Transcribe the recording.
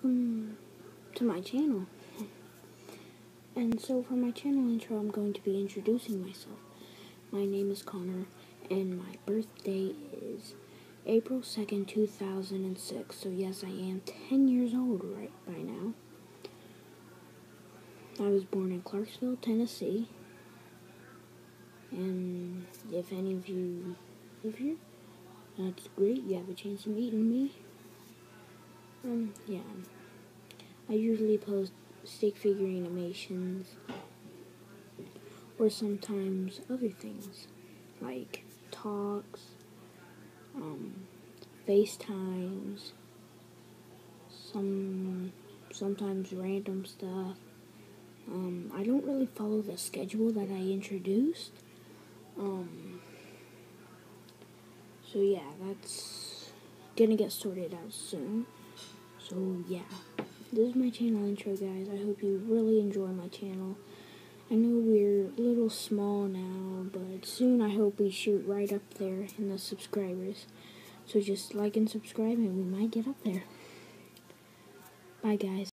welcome to my channel. And so for my channel intro, I'm going to be introducing myself. My name is Connor, and my birthday is April 2nd, 2006. So yes, I am 10 years old right by now. I was born in Clarksville, Tennessee. And if any of you live here, that's great. You have a chance of meeting me. Yeah. I usually post stick figure animations, or sometimes other things, like talks, FaceTimes, sometimes random stuff. I don't really follow the schedule that I introduced. So yeah, that's gonna get sorted out soon. So yeah, this is my channel intro, guys. I hope you really enjoy my channel. I know we're a little small now, but soon I hope we shoot right up there in the subscribers. So just like and subscribe and we might get up there. Bye, guys.